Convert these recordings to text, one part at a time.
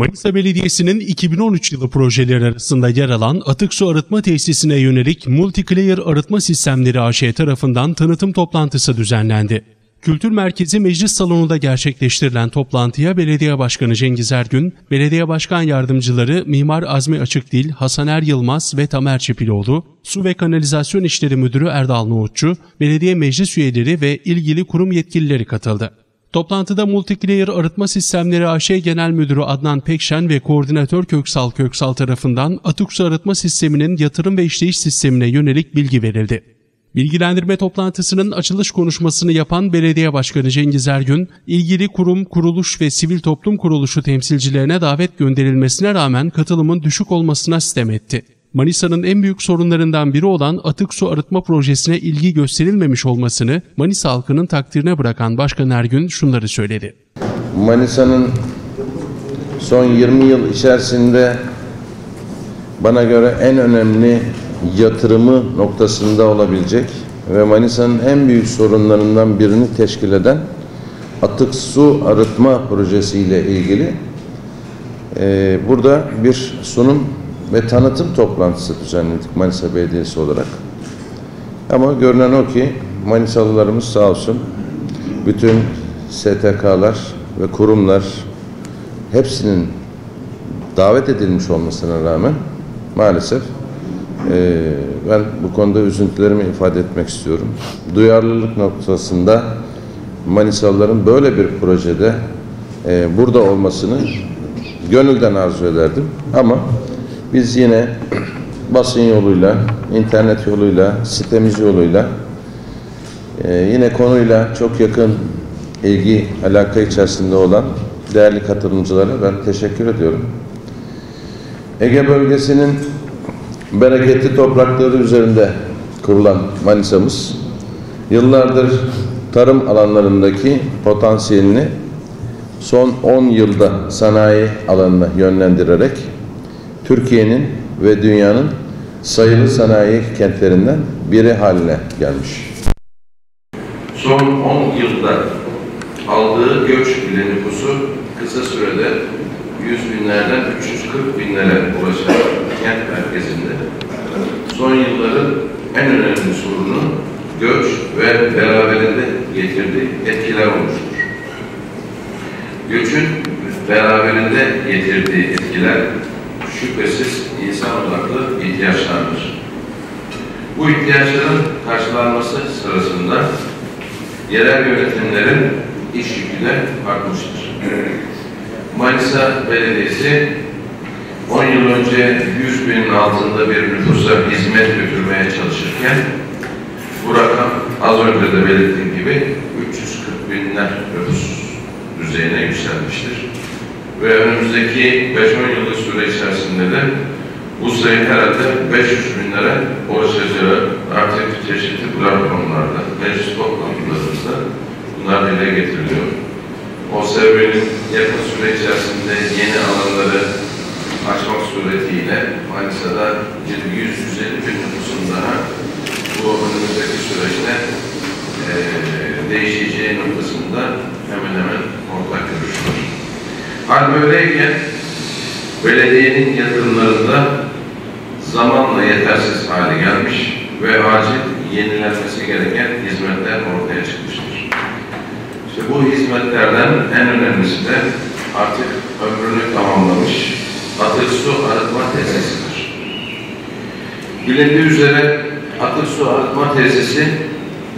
Manisa Belediyesi'nin 2013 yılı projeleri arasında yer alan Atık Su Arıtma Tesisine yönelik Multiclear Arıtma Sistemleri AŞ tarafından tanıtım toplantısı düzenlendi. Kültür Merkezi Meclis Salonu'nda gerçekleştirilen toplantıya Belediye Başkanı Cengiz Ergün, Belediye Başkan Yardımcıları Mimar Azmi Açıkdil, Hasaner Yılmaz ve Tamer Çipiloğlu, Su ve Kanalizasyon İşleri Müdürü Erdal Nohutçu, belediye meclis üyeleri ve ilgili kurum yetkilileri katıldı. Toplantıda Multiclear Arıtma Sistemleri AŞ Genel Müdürü Adnan Pekşen ve Koordinatör Köksal tarafından atık su arıtma sisteminin yatırım ve işleyiş sistemine yönelik bilgi verildi. Bilgilendirme toplantısının açılış konuşmasını yapan Belediye Başkanı Cengiz Ergün, ilgili kurum, kuruluş ve sivil toplum kuruluşu temsilcilerine davet gönderilmesine rağmen katılımın düşük olmasına sitem etti. Manisa'nın en büyük sorunlarından biri olan atık su arıtma projesine ilgi gösterilmemiş olmasını Manisa halkının takdirine bırakan Başkan Ergün şunları söyledi. Manisa'nın son 20 yıl içerisinde bana göre en önemli yatırımı noktasında olabilecek ve Manisa'nın en büyük sorunlarından birini teşkil eden atık su arıtma projesiyle ilgili burada bir sunum ve tanıtım toplantısı düzenledik Manisa Belediyesi olarak. Ama görünen o ki Manisalılarımız sağ olsun bütün STK'lar ve kurumlar hepsinin davet edilmiş olmasına rağmen maalesef ben bu konuda üzüntülerimi ifade etmek istiyorum. Duyarlılık noktasında Manisalıların böyle bir projede burada olmasını gönülden arzu ederdim. Ama biz yine basın yoluyla, internet yoluyla, sitemiz yoluyla yine konuyla çok yakın ilgi, alaka içerisinde olan değerli katılımcılara ben teşekkür ediyorum. Ege bölgesinin bereketli toprakları üzerinde kurulan Manisa'mız yıllardır tarım alanlarındaki potansiyelini son 10 yılda sanayi alanına yönlendirerek Türkiye'nin ve dünyanın sayılı sanayi kentlerinden biri haline gelmiş. Son 10 yılda aldığı göç ile nüfusu kısa sürede 100 binlerden 340 binlere ulaşan kent merkezinde son yılların en önemli sorunu göç ve beraberinde getirdiği etkiler olmuştur. Göçün beraberinde getirdiği etkiler şüphesiz insan odaklı ihtiyaçlardır. Bu ihtiyaçların karşılanması sırasında yerel yönetimlerin iş yükü de artmıştır. Manisa Belediyesi 10 yıl önce 100 binin altında bir nüfusa hizmet götürmeye çalışırken bu rakam az önce de belirttiğim gibi 340 binler nüfus düzeyine yükselmiştir. Ve önümüzdeki 5-10 yıllık süre içerisinde de bu sayı herhalde 500 binlere ulaşacağı artık çeşitli platformlarda, meclis toplantılarımızda bunlar dile getiriliyor. OSB'nin yakın süre içerisinde yeni alanları açmak suretiyle Manisa'da 100-150 bin nüfusun daha bu önümüzdeki süreçte değişeceği noktasında hemen hemen ortak görüş var. Hal böyleyken belediyenin yatırımlarında zamanla yetersiz hale gelmiş ve acil yenilenmesi gereken hizmetler ortaya çıkmıştır. İşte bu hizmetlerden en önemlisi de artık ömrünü tamamlamış atık su arıtma tesisidir. Bilindiği üzere atık su arıtma tesisi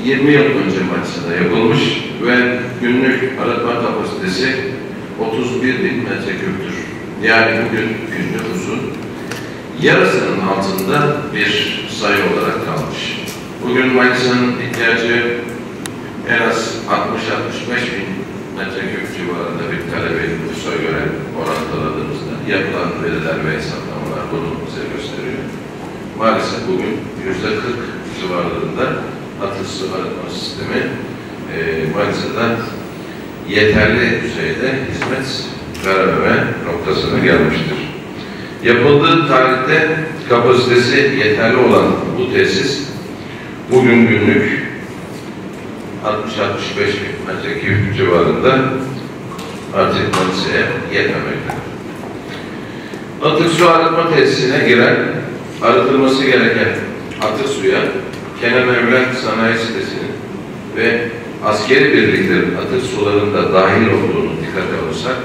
20 yıl önce Manisa'da yapılmış ve günlük arıtma kapasitesi 31 bin metreküptür. Yani bugün nüfusun yarısının altında bir sayı olarak kalmış. Bugün Manisa'nın ihtiyacı en az 60-65 bin metreküp civarında bir talebeyi nüfusa göre orantıladığımızda yapılan veriler ve hesaplamalar bunu bize gösteriyor. Maalesef bugün %40 civarlarında atık su arıtma sistemi Manisa'da yeterli düzeyde hizmet vermeme noktasına gelmiştir. Yapıldığı tarihte kapasitesi yeterli olan bu tesis bugün günlük 60-65 bin metreküp civarında artık Manisa'ya yetmemektedir. Atık su arıtma tesisine giren, arıtılması gereken atık suya Kenan Evren Sanayi Sitesi'nin ve askeri birliklerin atık sularında dahil olduğunu dikkate alırsak,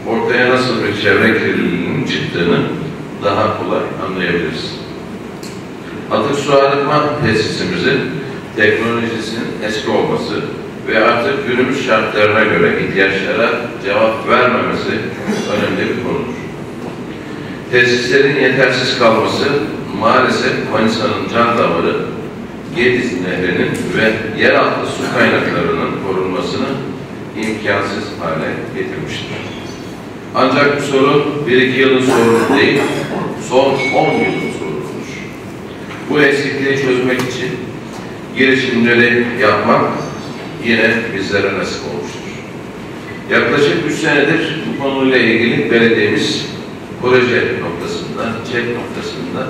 ortaya nasıl bir çevre kirliliğinin çıktığını daha kolay anlayabiliriz. Atık su arıtma tesisimizin teknolojisinin eski olması ve artık günümüz şartlarına göre ihtiyaçlara cevap vermemesi önemli bir konudur. Tesislerin yetersiz kalması maalesef Manisa'nın can damarı Gediz Nehri'nin ve yeraltı su kaynaklarının korunmasını imkansız hale getirmiştir. Ancak bu sorun 1-2 yılın sorunu değil, son 10 yılın sorunudur. Bu eksikliği çözmek için girişimleri yapmak yine bizlere nasip olmuştur. Yaklaşık 3 senedir bu konuyla ilgili belediyemiz proje noktasında, ÇED noktasında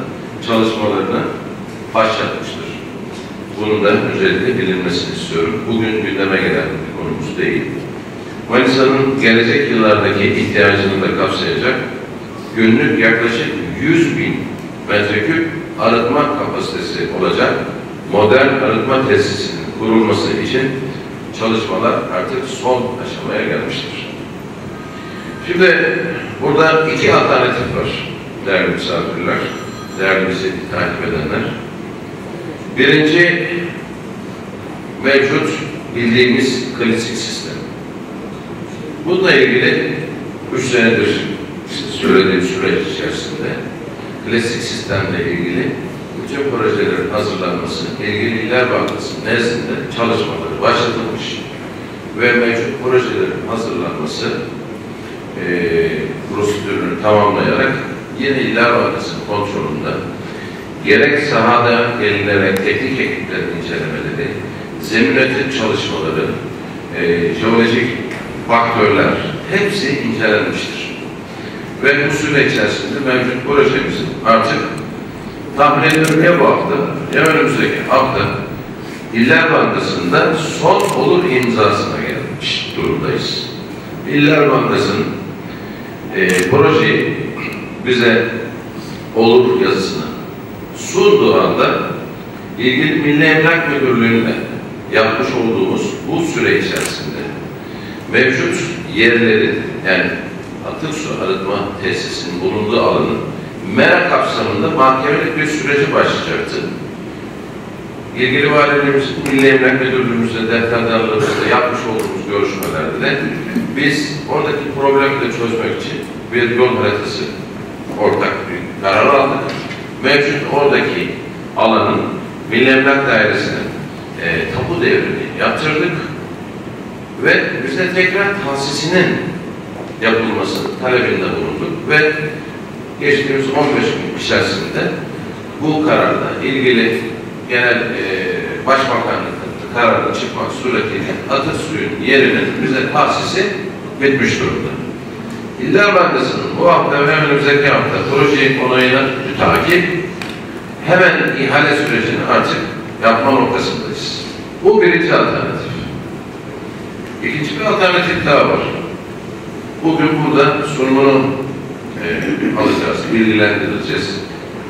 çalışmalarını başlatmıştır. Bunun da özellikle bilinmesini istiyorum. Bugün gündeme gelen bir konumuz değil. Manisa'nın gelecek yıllardaki ihtiyacını da kapsayacak günlük yaklaşık 100.000 metreküp arıtma kapasitesi olacak modern arıtma tesisinin kurulması için çalışmalar artık son aşamaya gelmiştir. Şimdi burada 2 alternatif var değerli misafirler, değerli bizi takip edenler. Birinci, mevcut bildiğimiz klasik sistem. Bununla ilgili 3 senedir söylediğim süreç içerisinde klasik sistemle ilgili bütün projelerin hazırlanması, ilgili İller Bankası nezdinde çalışmaları başlatılmış ve mevcut projelerin hazırlanması prosedürünü tamamlayarak yeni İller Bankası'nın kontrolünde gerek sahada gelinerek teknik ekiplerin incelemeleri, zemin etüt çalışmaları, jeolojik faktörler hepsi incelenmiştir. Ve bu süre içerisinde mevcut projemizin artık tahmin ediyorum ya bu hafta ya önümüzdeki hafta İller Bankası'nda son olur imzasına gelmiş durumdayız. İller Bankası'nın projeyi bize olur yazısını sunduğu anda ilgili Milli Emlak Müdürlüğü'nde yapmış olduğumuz bu süre içerisinde mevcut yerleri, yani atık su arıtma tesisinin bulunduğu alanın MERA kapsamında mahkemelik bir süreci başlayacaktı. İlgili valiliğimizin, Milli Emlak Müdürlüğümüzle, defterdarlığımızla yapmış olduğumuz görüşmelerde de biz oradaki problemi de çözmek için bir yol haritası ortak bir karar aldık. Mevcut oradaki alanın Milli Emlak Dairesi'ne tapu devrini yaptırdık ve bize tekrar tahsisinin yapılması talebinde bulunduk ve geçtiğimiz 15 gün içerisinde bu kararla ilgili genel başbakanlıkta kararı çıkmak suretiyle atık suyun yerinin bize tahsisi bitmiş durumda. İller Bankası'nın bu hafta ve önümüzdeki hafta projeyi onayına takip hemen ihale sürecini artık yapma noktasındayız. Bu birinci alternatif. İkinci bir alternatif daha var. Bugün burada sunumunu alacağız, bilgilendireceğiz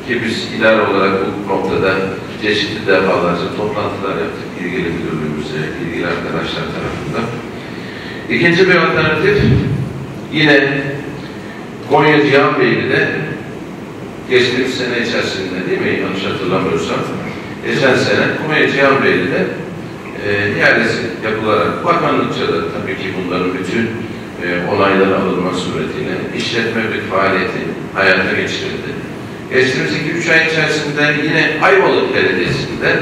ki biz idare olarak bu noktada çeşitli defalarca toplantılar yaptık ilgili müdürlüğümüze, ilgili arkadaşlar tarafından. İkinci bir alternatif yine Konya Cihanbeyli'de geçtiğimiz sene içerisinde, değil mi? Yanlış hatırlamıyorsam. Geçen sene Konya Cihanbeyli'de ihalesi yapılarak bakanlıkça da tabii ki bunların bütün onayları alınmak suretiyle işletmelik faaliyeti hayata geçirildi. Geçtiğimiz 2-3 ay içerisinde yine Ayvalık Belediyesi'nde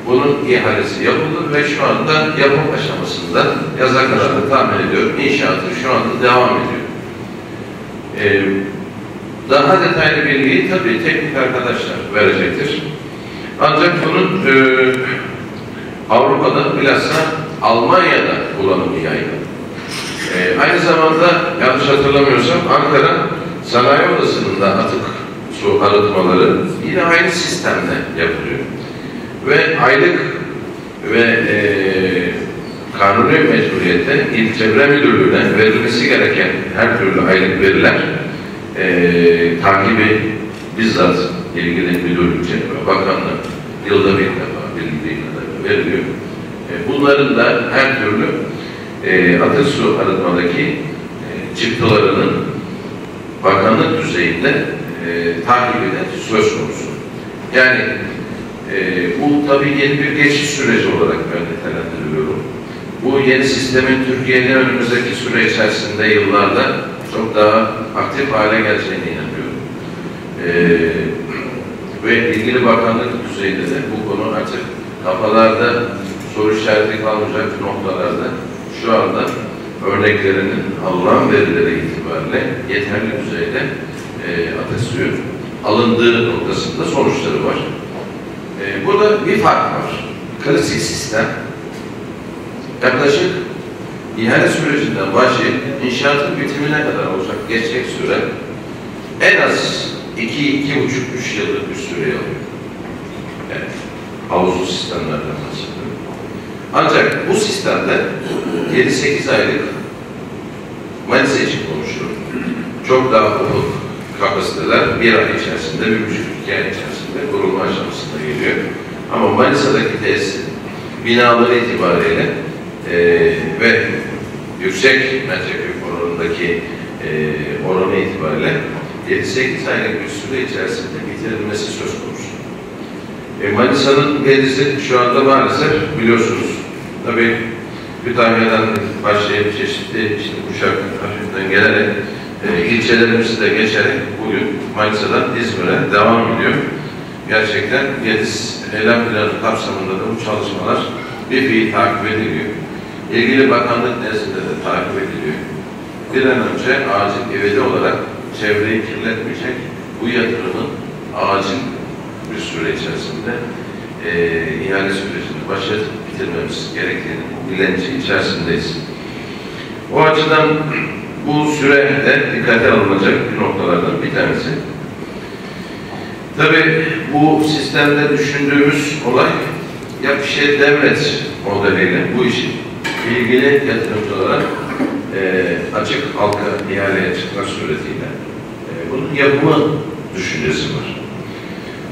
bunun ihalesi yapıldı ve şu anda yapım aşamasında yaza kadar da tahmin ediyorum inşaatı şu anda devam ediyor. Daha detaylı bilgiyi tabii teknik arkadaşlar verecektir. Ancak bunun Avrupa'da bilhassa Almanya'da kullanımı yaygın. Aynı zamanda yanlış hatırlamıyorsam Ankara Sanayi Odası'nın da atık su arıtmaları yine aynı sistemle yapılıyor. Ve aylık ve kanuni mecburiyette İl Çevre Müdürlüğü'ne verilmesi gereken her türlü aylık veriler takibi bizzat ilgili müdürlükçe ve bakanlık yılda bir defa bildiği kadarıyla veriliyor. Bunların da her türlü atık su arıtmadaki çıktılarının bakanlık düzeyinde takibi de söz konusu. Yani bu tabii yeni bir geçiş süreci olarak ben nitelendiriyorum. Bu yeni sistemin Türkiye'de önümüzdeki süre içerisinde yıllarda çok daha aktif hale geleceğine inanıyorum. Ve ilgili bakanlık düzeyinde de bu konu artık kafalarda soru işareti kalmayacak noktalarda şu anda örneklerinin alınan verileri itibariyle yeterli düzeyde atık suyun alındığı noktasında sonuçları var. Burada bir fark var. Klasik sistem yaklaşık ihale sürecinden başlayıp inşaatın bitimine kadar olacak geçecek süre en az 2-2,5-3 yıllık bir süre alıyor. Yani havuzlu sistemlerden bahsediyorum. Ancak bu sistemde 7-8 aylık Manisa için konuşuyorum. Çok daha ufak kapasiteler bir ay içerisinde, 1,5-2 ay içerisinde kurulma aşamasında geliyor. Ama Manisa'daki tesisin binaları itibariyle ve yüksek metreküp oranındaki oranı itibariyle 7-8 aylık bir süre içerisinde bitirilmesi söz konusu. Manisa'nın denizi şu anda maalesef biliyorsunuz. Tabii Kütahya'dan başlayıp çeşitli Uşak hafiften gelerek ilçelerimizi de geçerek bugün Manisa'dan İzmir'e devam ediyor. Gerçekten Yediz eylem planı kapsamında da bu çalışmalar bir fiil takip ediliyor. İlgili bakanlık nezdinde de takip ediliyor. Bir an önce acil ivedi olarak çevreyi kirletmeyecek bu yatırımın acil bir süre içerisinde ihale sürecini başlatıp bitirmemiz gerektiğini bilinci içerisindeyiz. O açıdan bu sürede dikkate alınacak bir noktalardan bir tanesi. Tabii bu sistemde düşündüğümüz olay ya bir şey devlet modeliyle bu işin ilgili yatırımcılara açık halka ihaleye çıkmak suretiyle bunun yapımı düşüncesi var.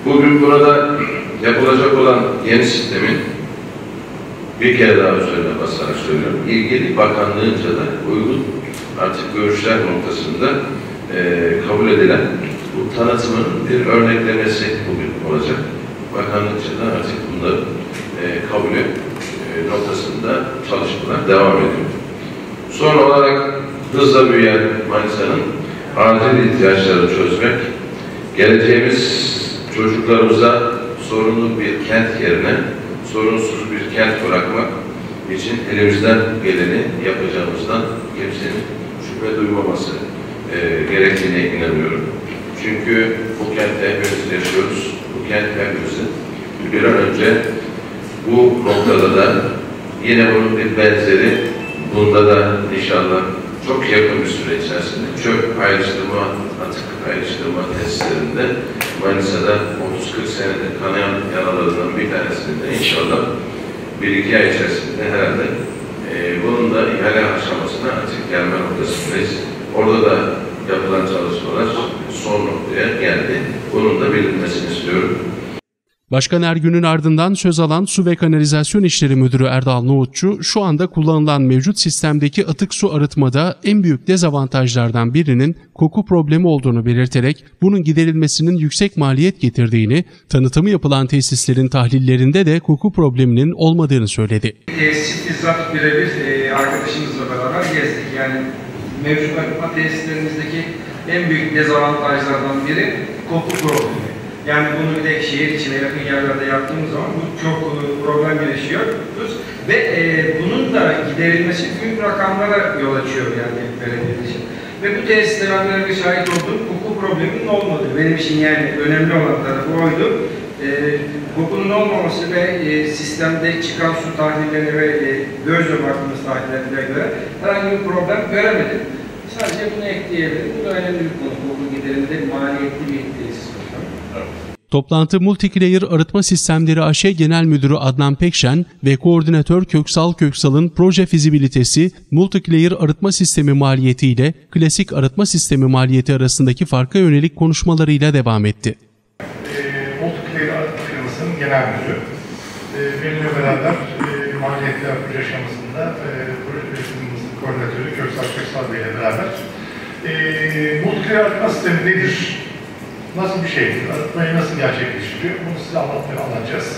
Bugün burada yapılacak olan yeni sistemin bir kere daha üzerine basarak söylüyorum. İlgili bakanlığınca da uygun artık görüşler noktasında kabul edilen bu tanıtımın bir örneklemesi bugün olacak. Bakanlıkça da artık bunların kabulü noktasında çalışmalar devam ediyor. Son olarak hızla büyüyen Manisa'nın acil ihtiyaçlarını çözmek, geleceğimiz çocuklarımıza sorunlu bir kent yerine sorunsuz bir kent bırakmak için elimizden geleni yapacağımızdan kimsenin şüphe duymaması gerektiğine inanıyorum. Çünkü bu kentte hepimiz yaşıyoruz. Bu kent hepimizin. Bir an önce bu noktada da yine bunun bir benzeri, bunda da inşallah çok yakın bir süre içerisinde çöp ayrıştırma, atık ayrıştırma tesislerinde Manisa'da 30-40 senedir kanayan yaralarından bir tanesinde inşallah 1-2 ay içerisinde herhalde bunun da ihale aşamasına artık gelme noktasındayız. Orada da yapılan çalışmalar son noktaya geldi. Bunun da bilinmesini istiyorum. Başkan Ergün'ün ardından söz alan Su ve Kanalizasyon İşleri Müdürü Erdal Nohutçu, şu anda kullanılan mevcut sistemdeki atık su arıtmada en büyük dezavantajlardan birinin koku problemi olduğunu belirterek bunun giderilmesinin yüksek maliyet getirdiğini, tanıtımı yapılan tesislerin tahlillerinde de koku probleminin olmadığını söyledi. Tesis bizzat birebir arkadaşımızla beraber gezdik. Yani mevcut arıtma tesislerimizdeki en büyük dezavantajlardan biri koku problemi. Yani bunu bir de şehir içine yakın yerlerde yaptığımız zaman bu çok problem yaşıyoruz ve bunun da giderilmesi büyük rakamlara yol açıyor yani belediye için. Ve bu tesislere bir şahit oldum, koku probleminin olmadığı. Benim için yani önemli olan tarafı oydu. Kokunun olmaması ve sistemde çıkan su tahlillerine ve gözle baktığımız tahlillerine göre herhangi bir problem göremedim. Sadece bunu ekleyebilirim. Bu da önemli bir konu. Koku gideriminde maliyetli bir tesis. Toplantı Multiclayer Arıtma Sistemleri AŞ Genel Müdürü Adnan Pekşen ve Koordinatör Köksal Köksal'ın proje fizibilitesi, Multiclayer arıtma sistemi maliyeti ile klasik arıtma sistemi maliyeti arasındaki farka yönelik konuşmalarıyla devam etti. Multiclayer arıtma firmasının genel müdürü. Benimle beraber maliyetler proje aşamasında proje koordinatörü Köksal Köksal Bey ile beraber Multiclayer arıtma sistemi nedir? Nasıl bir şeydir? Arıtmayı nasıl gerçekleştiriyor? Bunu size anlatacağız.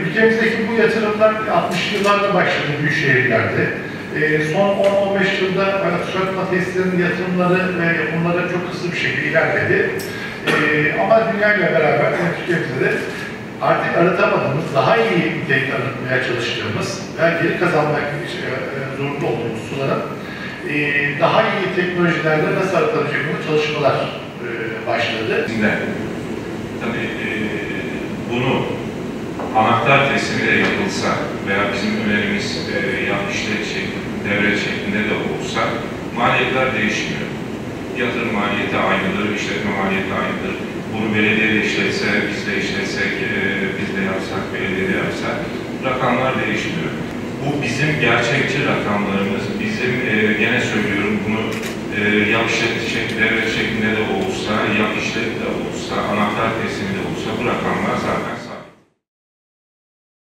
Ülkemizdeki bu yatırımlar 60'lı yıllarda başladı büyük şehirlerde. Son 10-15 yılda arıtma tesislerinin yatırımları ve yapımları çok hızlı bir şekilde ilerledi. Ama dünya ile beraber Türkiye'mizde de artık arıtamadığımız, daha iyi nitelikte arıtmaya çalıştığımız ve geri kazanmak zorunda olduğumuz suların daha iyi teknolojilerle nasıl arıtılacak çalışmalar başladı. Tabii bunu anahtar teslimiyle yapılsa veya bizim önerimiz devre şeklinde de olsa maliyetler değişmiyor. Yatırım maliyeti aynıdır, işletme maliyeti aynıdır. Bunu belediye de işletse, biz de işletsek, biz de yapsak, belediye de yapsak rakamlar değişmiyor. Bu bizim gerçekçi rakamlarımız, bizim gene söylüyorum bunu yap devlet şeklinde de olsa, yap işlet de olsa, anahtar teslimi de olsa bu rakamlar zaten